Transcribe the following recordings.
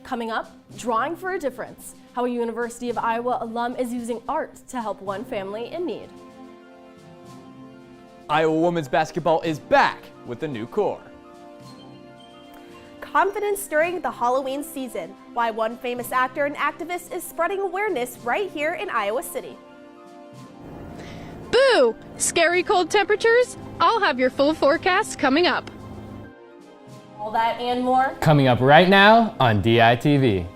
Coming up, Drawing for a Difference, how a University of Iowa alum is using art to help one family in need. Iowa women's basketball is back with a new core. Confidence during the Halloween season, why one famous actor and activist is spreading awareness right here in Iowa City. Boo! Scary cold temperatures? I'll have your full forecast coming up. All that and more Coming up right now on DITV.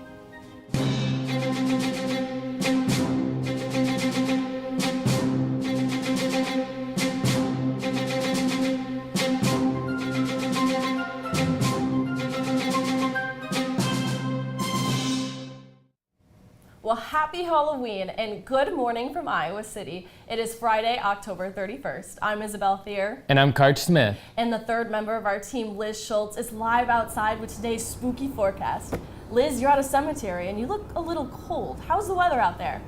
Well, happy Halloween and good morning from Iowa City. It is Friday, October 31st. I'm Isabel Thier. And I'm Karch Smith. And the third member of our team, Liz Schultz, is live outside with today's spooky forecast. Liz, you're at a cemetery and you look a little cold. How's the weather out there?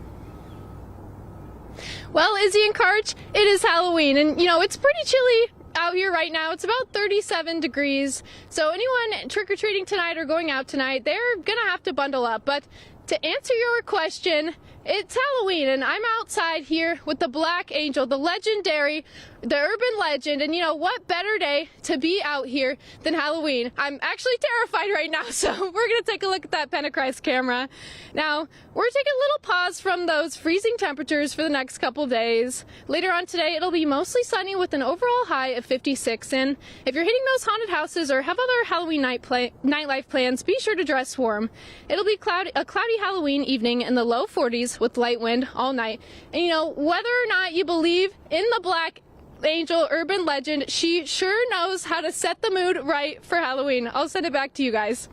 Well, Izzy and Karch, it is Halloween, and it's pretty chilly out here right now. It's about 37 degrees. So anyone trick-or-treating tonight or going out tonight, they're gonna have to bundle up. But to answer your question, it's Halloween, and I'm outside here with the Black Angel, the urban legend, and what better day to be out here than Halloween? I'm actually terrified right now, so we're going to take a look at that Pentecost camera. Now, we're taking a little pause from those freezing temperatures for the next couple days. Later on today, it'll be mostly sunny with an overall high of 56, and if you're hitting those haunted houses or have other Halloween nightlife plans, be sure to dress warm. It'll be a cloudy Halloween evening in the low 40s with light wind all night. And whether or not you believe in the Black Angel urban legend, she sure knows how to set the mood right for Halloween. I'll send it back to you guys.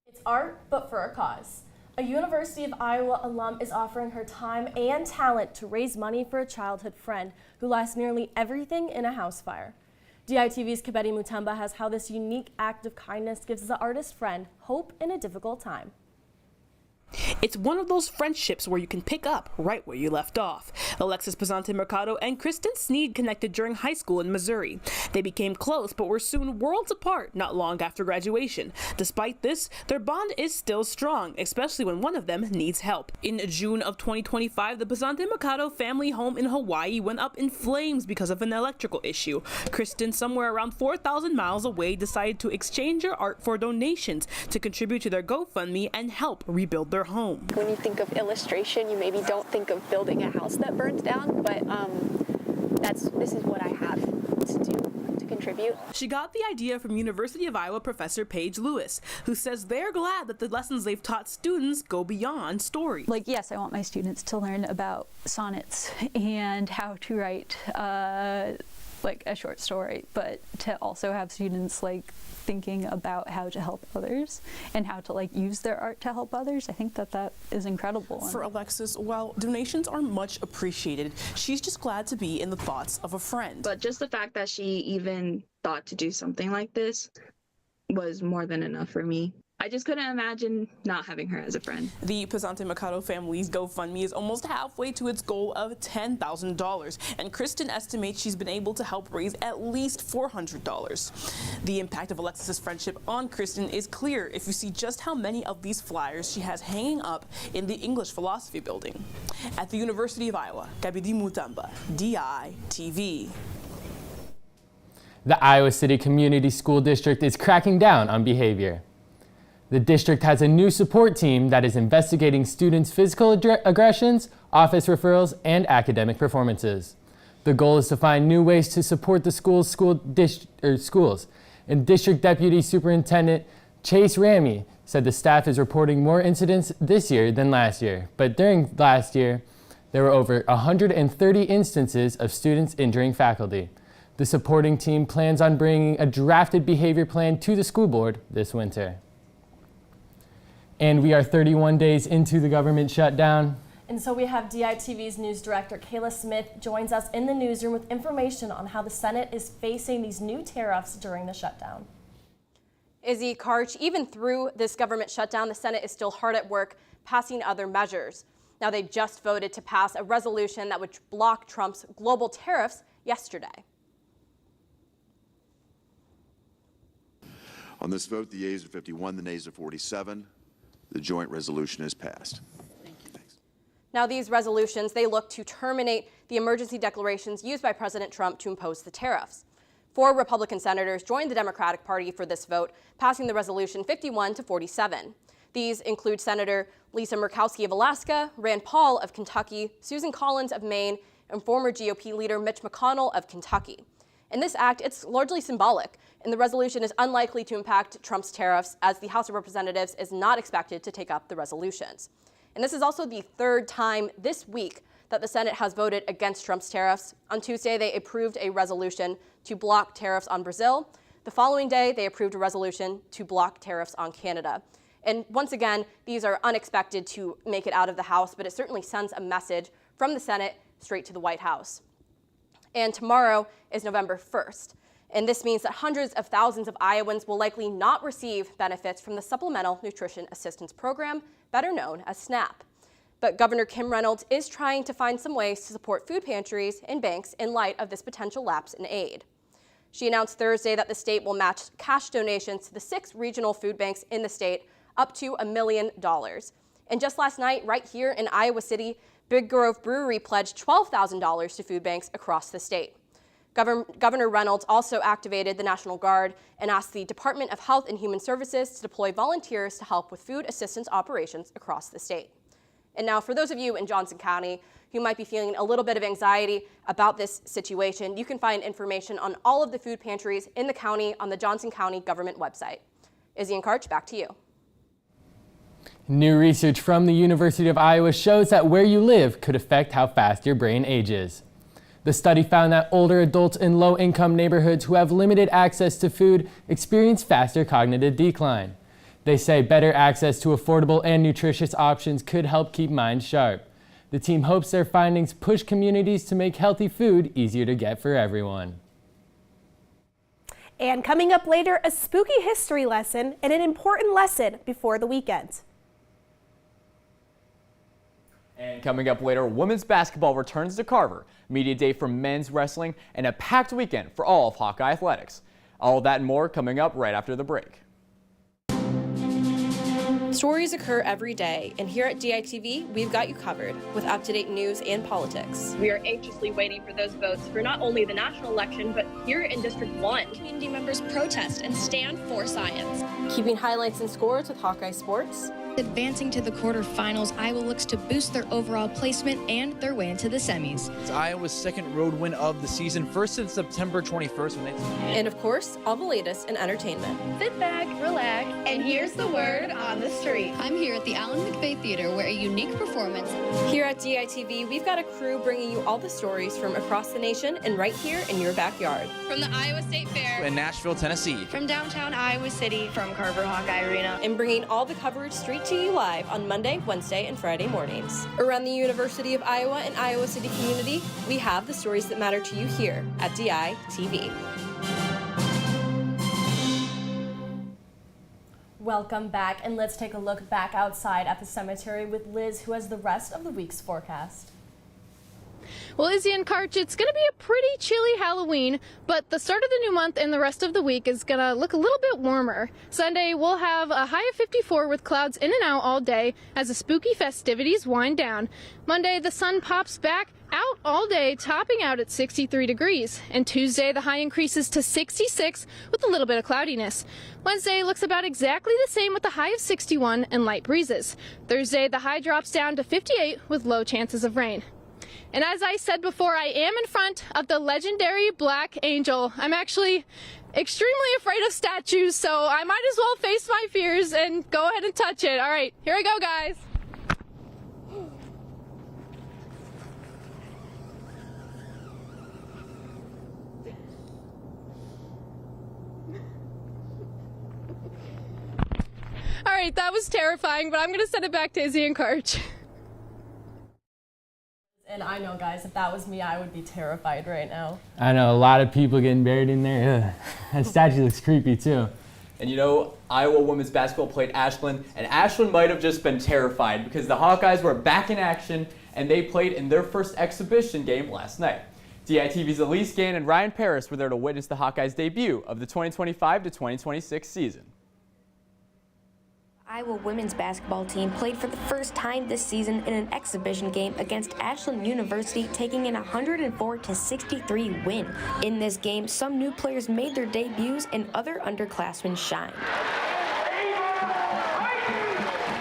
It's art, but for a cause. A University of Iowa alum is offering her time and talent to raise money for a childhood friend who lost nearly everything in a house fire. DITV's Kibeti Mutemba has how this unique act of kindness gives the artist friend hope in a difficult time. It's one of those friendships where you can pick up right where you left off. Alexis Pesante Mercado and Kristen Sneed connected during high school in Missouri. They became close but were soon worlds apart not long after graduation. Despite this, their bond is still strong, especially when one of them needs help. In June of 2025, the Pesante Mercado family home in Hawaii went up in flames because of an electrical issue. Kristen, somewhere around 4,000 miles away, decided to exchange her art for donations to contribute to their GoFundMe and help rebuild their home. When you think of illustration, you maybe don't think of building a house that burns down, but this is what I have to do to contribute. She got the idea from University of Iowa professor Paige Lewis, who says they're glad that the lessons they've taught students go beyond story. Yes, I want my students to learn about sonnets and how to write a short story, but to also have students thinking about how to help others and how to use their art to help others. I think that is incredible. For Alexis, while donations are much appreciated, she's just glad to be in the thoughts of a friend. But just the fact that she even thought to do something like this was more than enough for me. I just couldn't imagine not having her as a friend. The Pesante Mercado family's GoFundMe is almost halfway to its goal of $10,000, and Kristen estimates she's been able to help raise at least $400. The impact of Alexis's friendship on Kristen is clear if you see just how many of these flyers she has hanging up in the English Philosophy Building. At the University of Iowa, Kibeti Mutemba, DITV. The Iowa City Community School District is cracking down on behavior. The district has a new support team that is investigating students' physical aggressions, office referrals, and academic performances. The goal is to find new ways to support the schools. And District Deputy Superintendent Chase Ramey said the staff is reporting more incidents this year than last year. But during last year, there were over 130 instances of students injuring faculty. The supporting team plans on bringing a drafted behavior plan to the school board this winter. And we are 31 days into the government shutdown. And so we have DITV's news director, Kayla Smith, joins us in the newsroom with information on how the Senate is facing these new tariffs during the shutdown. Izzy, Karch, even through this government shutdown, the Senate is still hard at work passing other measures. Now, they just voted to pass a resolution that would block Trump's global tariffs yesterday. On this vote, the yeas are 51, the nays are 47. The joint resolution is passed. Now, these resolutions, they look to terminate the emergency declarations used by President Trump to impose the tariffs. 4 Republican senators joined the Democratic Party for this vote, passing the resolution 51 to 47. These include Senator Lisa Murkowski of Alaska, Rand Paul of Kentucky, Susan Collins of Maine, and former GOP leader Mitch McConnell of Kentucky. In this act, it's largely symbolic, and the resolution is unlikely to impact Trump's tariffs, as the House of Representatives is not expected to take up the resolutions. And this is also the 3rd time this week that the Senate has voted against Trump's tariffs. On Tuesday, they approved a resolution to block tariffs on Brazil. The following day, they approved a resolution to block tariffs on Canada. And once again, these are unexpected to make it out of the House, but it certainly sends a message from the Senate straight to the White House. And tomorrow is November 1st. And this means that hundreds of thousands of Iowans will likely not receive benefits from the Supplemental Nutrition Assistance Program, better known as SNAP. But Governor Kim Reynolds is trying to find some ways to support food pantries and banks in light of this potential lapse in aid. She announced Thursday that the state will match cash donations to the 6 regional food banks in the state up to $1 million. And just last night, right here in Iowa City, Big Grove Brewery pledged $12,000 to food banks across the state. Governor Reynolds also activated the National Guard and asked the Department of Health and Human Services to deploy volunteers to help with food assistance operations across the state. And now, for those of you in Johnson County who might be feeling a little bit of anxiety about this situation, you can find information on all of the food pantries in the county on the Johnson County government website. Izzy and Karch, back to you. New research from the University of Iowa shows that where you live could affect how fast your brain ages. The study found that older adults in low-income neighborhoods who have limited access to food experience faster cognitive decline. They say better access to affordable and nutritious options could help keep minds sharp. The team hopes their findings push communities to make healthy food easier to get for everyone. And coming up later, a spooky history lesson and an important lesson before the weekend. And coming up later, women's basketball returns to Carver, media day for men's wrestling, and a packed weekend for all of Hawkeye athletics. All of that and more coming up right after the break. Stories occur every day, and here at DITV, we've got you covered with up-to-date news and politics. We are anxiously waiting for those votes for not only the national election, but here in District 1. Community members protest and stand for science. Keeping highlights and scores with Hawkeye Sports. Advancing to the quarterfinals, Iowa looks to boost their overall placement and their way into the semis. It's Iowa's second road win of the season, first since September 21st. And of course, all the latest in entertainment. Sit back, relax, and here's the word on the street. I'm here at the Alan McVeigh Theater, where a unique performance. Here at DITV, we've got a crew bringing you all the stories from across the nation and right here in your backyard. From the Iowa State Fair. In Nashville, Tennessee. From downtown Iowa City. From Carver Hawkeye Arena. And bringing all the coverage straight to you live on Monday, Wednesday, and Friday mornings. Around the University of Iowa and Iowa City community, we have the stories that matter to you here at DITV. Welcome back, and let's take a look back outside at the cemetery with Liz, who has the rest of the week's forecast. Well, Izzy and Karch, it's going to be a pretty chilly Halloween, but the start of the new month and the rest of the week is going to look a little bit warmer. Sunday, we'll have a high of 54 with clouds in and out all day as the spooky festivities wind down. Monday, the sun pops back out all day, topping out at 63 degrees. And Tuesday, the high increases to 66 with a little bit of cloudiness. Wednesday looks about exactly the same with a high of 61 and light breezes. Thursday, the high drops down to 58 with low chances of rain. And as I said before, I am in front of the legendary Black Angel. I'm actually extremely afraid of statues, so I might as well face my fears and go ahead and touch it. All right, here we go, guys. All right, that was terrifying, but I'm going to send it back to Izzy and Karch. And I know, guys, if that was me, I would be terrified right now. I know, a lot of people getting buried in there. Ugh. That statue looks creepy, too. And you know, Iowa women's basketball played Ashland, and Ashland might have just been terrified because the Hawkeyes were back in action, and they played in their first exhibition game last night. DITV's Elise Gann and Ryan Paris were there to witness the Hawkeyes' debut of the 2025 to 2026 season. Iowa women's basketball team played for the first time this season in an exhibition game against Ashland University, taking an 104-63 win. In this game, some new players made their debuts and other underclassmen shined.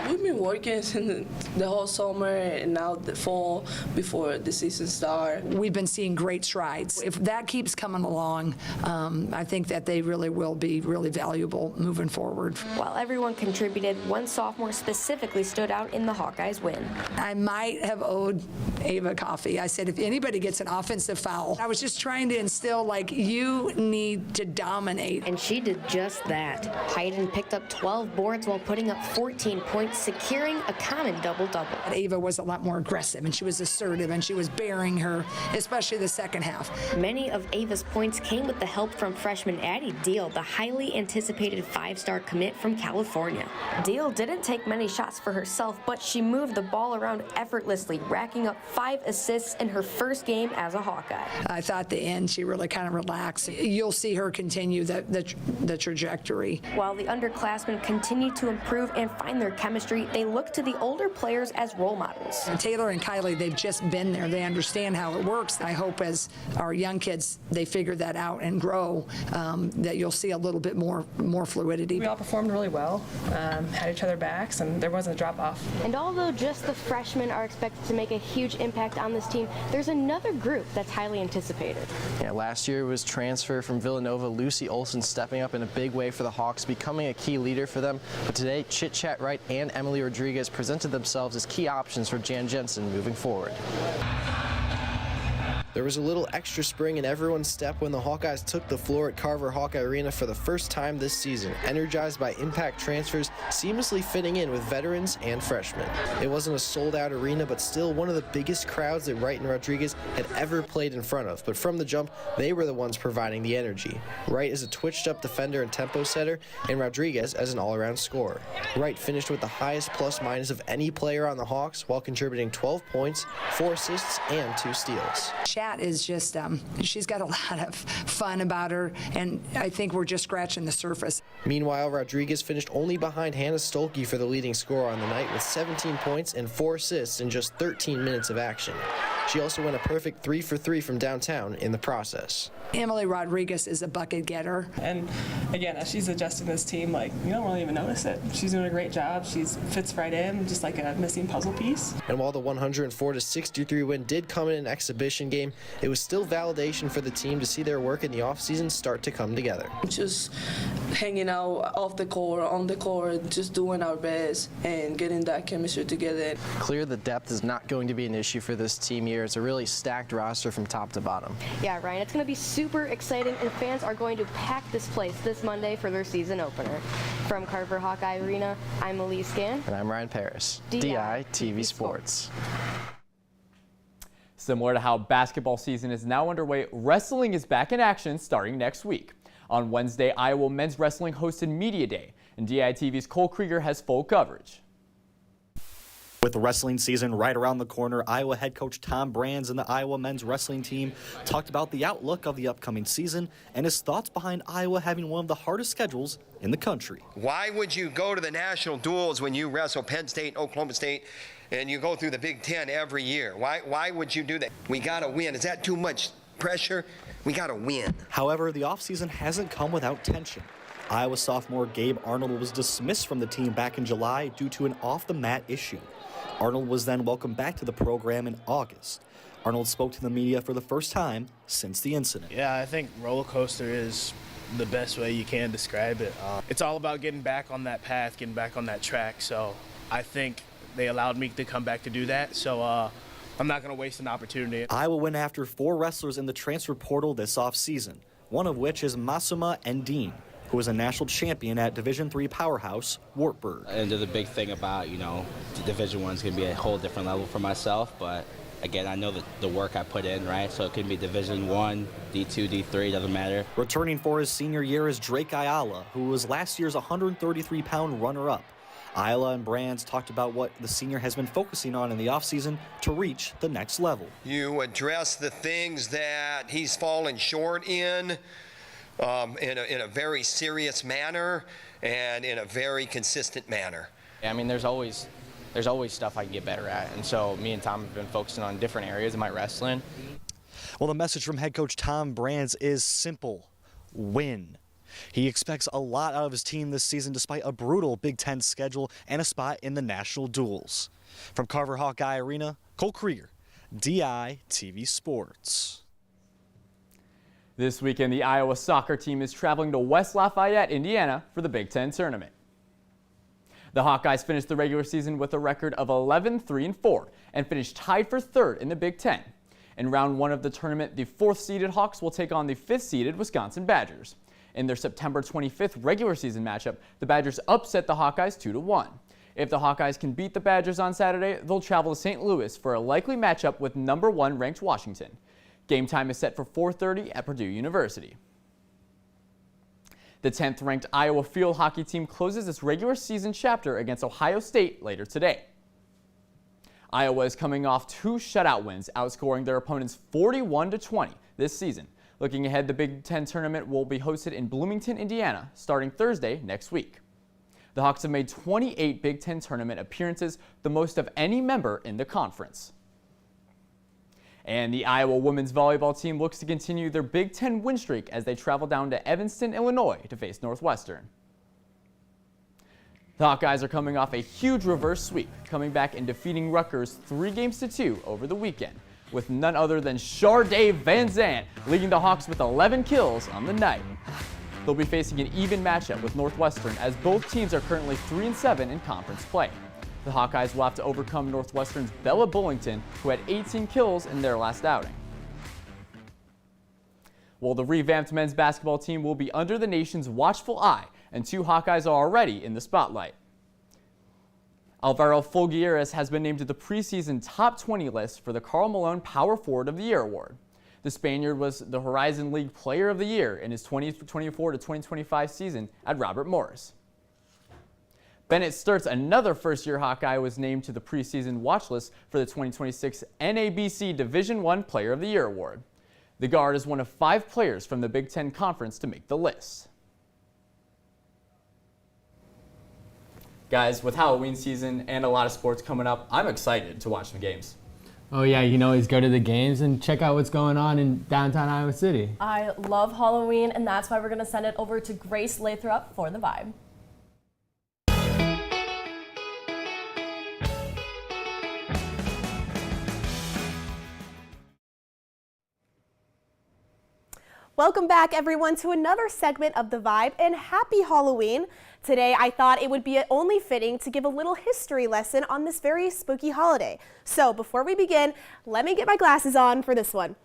We've been working since the whole summer and now the fall before the season starts. We've been seeing great strides. If that keeps coming along, I think that they really will be really valuable moving forward. While everyone contributed, one sophomore specifically stood out in the Hawkeyes' win. I might have owed Ava coffee. I said, if anybody gets an offensive foul, I was just trying to instill, like, you need to dominate. And she did just that. Hayden picked up 12 boards while putting up 14 points, securing a common double-double. Ava was a lot more aggressive, and she was assertive, and she was bearing her, especially the second half. Many of Ava's points came with the help from freshman Addie Deal, the highly anticipated 5-star commit from California. Deal didn't take many shots for herself, but she moved the ball around effortlessly, racking up 5 assists in her first game as a Hawkeye. I thought at the end she really kind of relaxed. You'll see her continue the trajectory. While the underclassmen continue to improve and find their chemistry, they look to the older players as role models. And Taylor and Kylie, they've just been there. They understand how it works. I hope as our young kids, they figure that out and grow, that you'll see a little bit more fluidity. We all performed really well, had each other backs, and there wasn't a drop-off. And although just the freshmen are expected to make a huge impact on this team, there's another group that's highly anticipated. Yeah, last year was transfer from Villanova, Lucy Olson stepping up in a big way for the Hawks, becoming a key leader for them. But today, Chit Chat Wright and Emily Rodriguez presented themselves as key options for Jan Jensen moving forward. There was a little extra spring in everyone's step when the Hawkeyes took the floor at Carver Hawkeye Arena for the first time this season, energized by impact transfers seamlessly fitting in with veterans and freshmen. It wasn't a sold-out arena, but still one of the biggest crowds that Wright and Rodriguez had ever played in front of. But from the jump, they were the ones providing the energy. Wright is a twitched-up defender and tempo setter, and Rodriguez as an all-around scorer. Wright finished with the highest plus-minus of any player on the Hawks while contributing 12 points, 4 assists, and 2 steals. Chat is just, she's got a lot of fun about her, and I think we're just scratching the surface. Meanwhile, Rodriguez finished only behind Hannah Stolke for the leading scorer on the night with 17 points and 4 assists in just 13 minutes of action. She also went a perfect 3 for 3 from downtown in the process. Emily Rodriguez is a bucket getter. And again, as she's adjusting this team, like, you don't really even notice it. She's doing a great job. She fits right in, just like a missing puzzle piece. And while the 104-63 win did come in an exhibition game, it was still validation for the team to see their work in the offseason start to come together. Just hanging out off the court, on the court, just doing our best and getting that chemistry together. Clear the depth is not going to be an issue for this team here. It's a really stacked roster from top to bottom. Yeah, Ryan, it's going to be super exciting, and fans are going to pack this place this Monday for their season opener. From Carver Hawkeye Arena, I'm Elise Scan. And I'm Ryan Paris, DITV Sports. Similar to how basketball season is now underway, wrestling is back in action starting next week. On Wednesday, Iowa men's wrestling hosted Media Day, and DITV's Cole Krieger has full coverage. With the wrestling season right around the corner, Iowa head coach Tom Brands and the Iowa men's wrestling team talked about the outlook of the upcoming season and his thoughts behind Iowa having one of the hardest schedules in the country. Why would you go to the national duels when you wrestle Penn State, Oklahoma State, and you go through the Big Ten every year? Why would you do that? We got to win. Is that too much pressure? We got to win. However, the offseason hasn't come without tension. Iowa sophomore Gabe Arnold was dismissed from the team back in July due to an off-the-mat issue. Arnold was then welcomed back to the program in August. Arnold spoke to the media for the first time since the incident. Yeah, I think roller coaster is the best way you can describe it. It's all about getting back on that path, getting back on that track. So I think they allowed me to come back to do that. So I'm not going to waste an opportunity. Iowa went after 4 wrestlers in the transfer portal this offseason, one of which is Masuma Endine, who was a national champion at Division III powerhouse Wartburg. And the big thing about, Division I is going to be a whole different level for myself, but again, I know that the work I put in, right? So it can be Division I, D2, D3, doesn't matter. Returning for his senior year is Drake Ayala, who was last year's 133-pound runner-up. Ayala and Brands talked about what the senior has been focusing on in the offseason to reach the next level. You address the things that he's fallen short in a very serious manner and in a very consistent manner. I mean, there's always stuff I can get better at, and so me and Tom have been focusing on different areas of my wrestling. Well, the message from head coach Tom Brands is simple: win. He expects a lot out of his team this season despite a brutal Big Ten schedule and a spot in the national duels. From Carver Hawkeye Arena, Cole Krieger, DITV Sports. This weekend, the Iowa soccer team is traveling to West Lafayette, Indiana for the Big Ten tournament. The Hawkeyes finished the regular season with a record of 11-3-4 and finished tied for third in the Big Ten. In round one of the tournament, the 4th-seeded Hawks will take on the 5th-seeded Wisconsin Badgers. In their September 25th regular season matchup, the Badgers upset the Hawkeyes 2-1. If the Hawkeyes can beat the Badgers on Saturday, they'll travel to St. Louis for a likely matchup with number 1 ranked Washington. Game time is set for 4:30 at Purdue University. The 10th ranked Iowa field hockey team closes its regular season chapter against Ohio State later today. Iowa is coming off 2 shutout wins, outscoring their opponents 41-20 this season. Looking ahead, the Big Ten tournament will be hosted in Bloomington, Indiana, starting Thursday next week. The Hawks have made 28 Big Ten tournament appearances, the most of any member in the conference. And the Iowa women's volleyball team looks to continue their Big Ten win streak as they travel down to Evanston, Illinois to face Northwestern. The Hawkeyes are coming off a huge reverse sweep, coming back and defeating Rutgers 3-2 over the weekend, with none other than Sharday Van Zandt leading the Hawks with 11 kills on the night. They'll be facing an even matchup with Northwestern as both teams are currently 3-7 in conference play. The Hawkeyes will have to overcome Northwestern's Bella Bullington, who had 18 kills in their last outing. Well, the revamped men's basketball team will be under the nation's watchful eye, and 2 Hawkeyes are already in the spotlight. Alvaro Folgueras has been named to the preseason top 20 list for the Karl Malone Power Forward of the Year award. The Spaniard was the Horizon League Player of the Year in his 2024-2025 season at Robert Morris. Bennett Sturtz, another first-year Hawkeye, was named to the preseason watch list for the 2026 NABC Division I Player of the Year award. The guard is one of 5 players from the Big Ten Conference to make the list. Guys, with Halloween season and a lot of sports coming up, I'm excited to watch the games. Oh yeah, you can always go to the games and check out what's going on in downtown Iowa City. I love Halloween, and that's why we're going to send it over to Grace Lathrop for the vibe. Welcome back, everyone, to another segment of The Vibe, and happy Halloween. Today, I thought it would be only fitting to give a little history lesson on this very spooky holiday. So before we begin, let me get my glasses on for this one.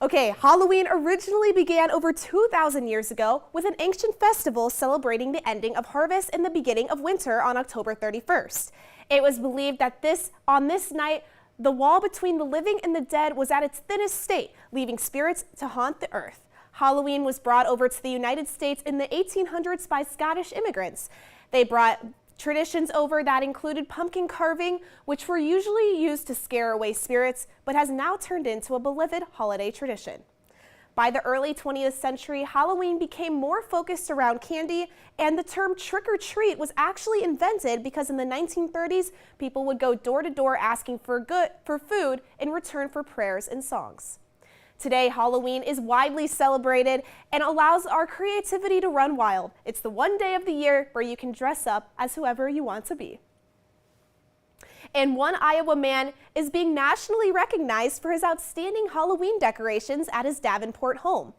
Okay, Halloween originally began over 2,000 years ago with an ancient festival celebrating the ending of harvest and the beginning of winter on October 31st. It was believed that on this night, the wall between the living and the dead was at its thinnest state, leaving spirits to haunt the earth. Halloween was brought over to the United States in the 1800s by Scottish immigrants. They brought traditions over that included pumpkin carving, which were usually used to scare away spirits, but has now turned into a beloved holiday tradition. By the early 20th century, Halloween became more focused around candy, and the term trick-or-treat was actually invented because in the 1930s, people would go door to door asking for food in return for prayers and songs. Today, Halloween is widely celebrated and allows our creativity to run wild. It's the one day of the year where you can dress up as whoever you want to be. And one Iowa man is being nationally recognized for his outstanding Halloween decorations at his Davenport home.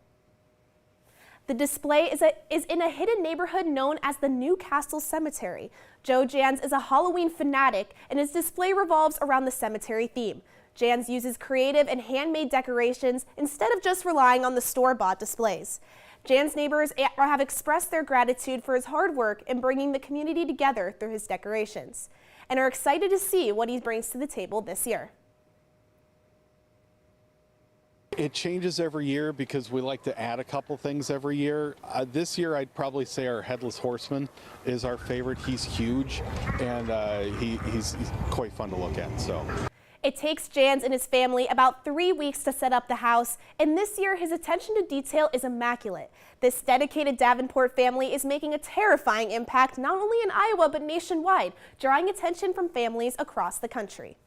The display is in a hidden neighborhood known as the Newcastle Cemetery. Joe Jans is a Halloween fanatic, and his display revolves around the cemetery theme. Jans uses creative and handmade decorations instead of just relying on the store-bought displays. Jan's neighbors have expressed their gratitude for his hard work in bringing the community together through his decorations, and are excited to see what he brings to the table this year. It changes every year because we like to add a couple things every year. This year, I'd probably say our Headless Horseman is our favorite. He's huge, and he's quite fun to look at. So. It takes Jans and his family about 3 weeks to set up the house, and this year his attention to detail is immaculate. This dedicated Davenport family is making a terrifying impact not only in Iowa but nationwide, drawing attention from families across the country.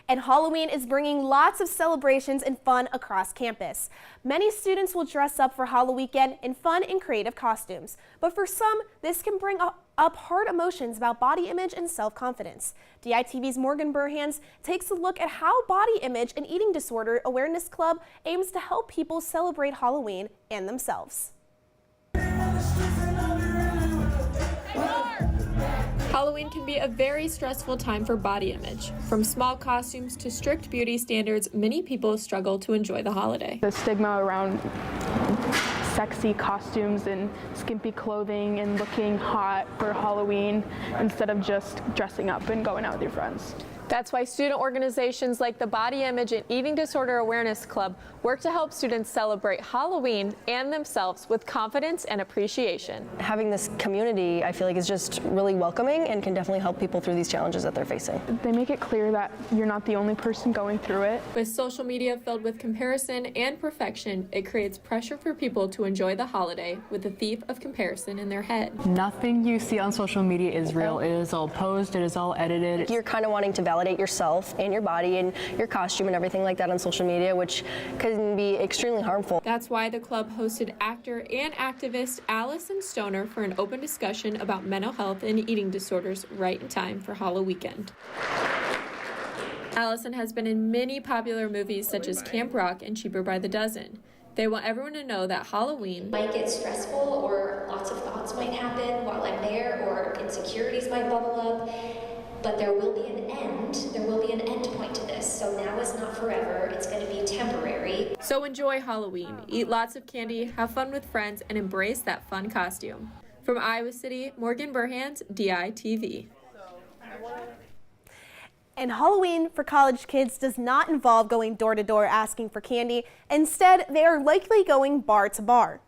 And Halloween is bringing lots of celebrations and fun across campus. Many students will dress up for Halloween weekend in fun and creative costumes. But for some, this can bring up hard emotions about body image and self-confidence. DITV's Morgan Burhans takes a look at how Body Image and Eating Disorder Awareness Club aims to help people celebrate Halloween and themselves. Halloween can be a very stressful time for body image. From small costumes to strict beauty standards, many people struggle to enjoy the holiday. The stigma around sexy costumes and skimpy clothing and looking hot for Halloween instead of just dressing up and going out with your friends. That's why student organizations like the Body Image and Eating Disorder Awareness Club work to help students celebrate Halloween and themselves with confidence and appreciation. Having this community, I feel like, is just really welcoming and can definitely help people through these challenges that they're facing. They make it clear that you're not the only person going through it. With social media filled with comparison and perfection, it creates pressure for people to enjoy the holiday with the thief of comparison in their head. Nothing you see on social media is real. It is all posed, it is all edited. You're kind of wanting to validate yourself and your body and your costume and everything like that on social media, which can be extremely harmful. That's why the club hosted actor and activist Allison Stoner for an open discussion about mental health and eating disorders right in time for Halloween weekend. Allison has been in many popular movies such as Camp Rock and Cheaper by the Dozen. They want everyone to know that Halloween might get stressful, or lots of thoughts might happen while I'm there, or insecurities might bubble up. But there will be an end. There will be an end point to this. So now is not forever. It's going to be temporary. So enjoy Halloween. Eat lots of candy, have fun with friends, and embrace that fun costume. From Iowa City, Morgan Burhans, DITV. And Halloween for college kids does not involve going door to door asking for candy. Instead, they are likely going bar to bar.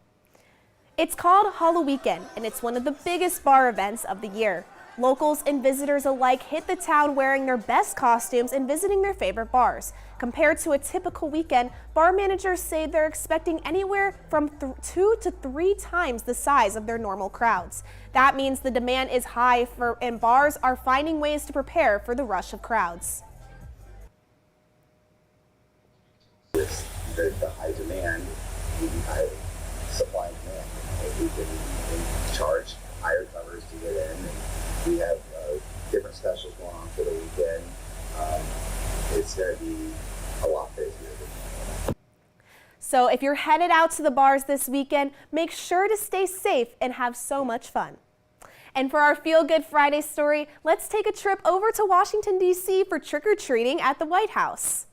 It's called Halloween Weekend, and it's one of the biggest bar events of the year. Locals and visitors alike hit the town wearing their best costumes and visiting their favorite bars. Compared to a typical weekend, bar managers say they're expecting anywhere from 2 to 3 times the size of their normal crowds. That means the demand is high and bars are finding ways to prepare for the rush of crowds. With the high demand, the high supply and demand, we can charge higher covers to get in. We have different specials going on for the weekend. It's going to be a lot busier. So if you're headed out to the bars this weekend, make sure to stay safe and have so much fun. And for our Feel Good Friday story, let's take a trip over to Washington, D.C. for trick-or-treating at the White House.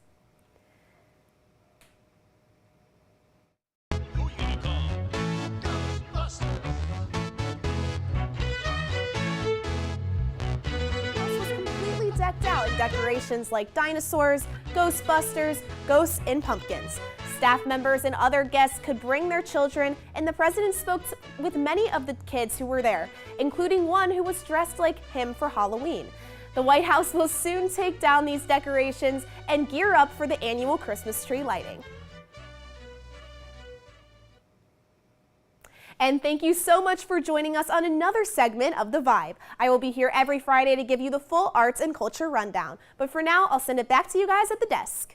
Decked out in decorations like dinosaurs, Ghostbusters, ghosts, and pumpkins. Staff members and other guests could bring their children, and the president spoke with many of the kids who were there, including one who was dressed like him for Halloween. The White House will soon take down these decorations and gear up for the annual Christmas tree lighting. And thank you so much for joining us on another segment of The Vibe. I will be here every Friday to give you the full arts and culture rundown. But for now, I'll send it back to you guys at the desk.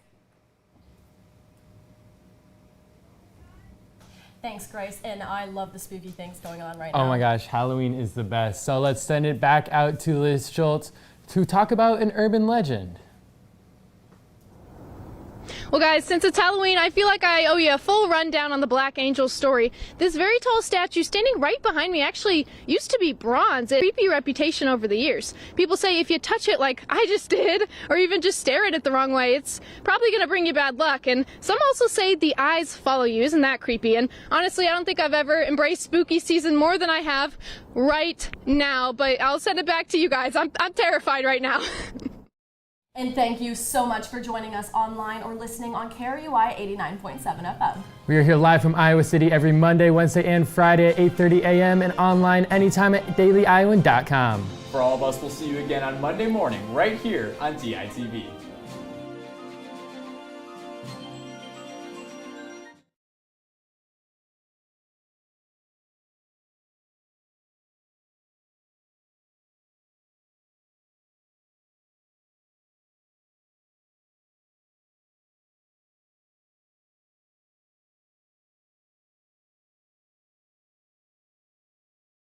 Thanks, Grace. And I love the spooky things going on right now. Oh my gosh, Halloween is the best. So let's send it back out to Liz Schultz to talk about an urban legend. Well, guys, since it's Halloween, I feel like I owe you a full rundown on the Black Angel story. This very tall statue standing right behind me actually used to be bronze. A creepy reputation over the years. People say if you touch it like I just did, or even just stare at it the wrong way, it's probably going to bring you bad luck. And some also say the eyes follow you. Isn't that creepy? And honestly, I don't think I've ever embraced spooky season more than I have right now. But I'll send it back to you guys. I'm terrified right now. And thank you so much for joining us online or listening on KRUI 89.7 FM. We are here live from Iowa City every Monday, Wednesday, and Friday at 8:30 a.m. and online anytime at dailyiowan.com. For all of us, we'll see you again on Monday morning right here on DITV.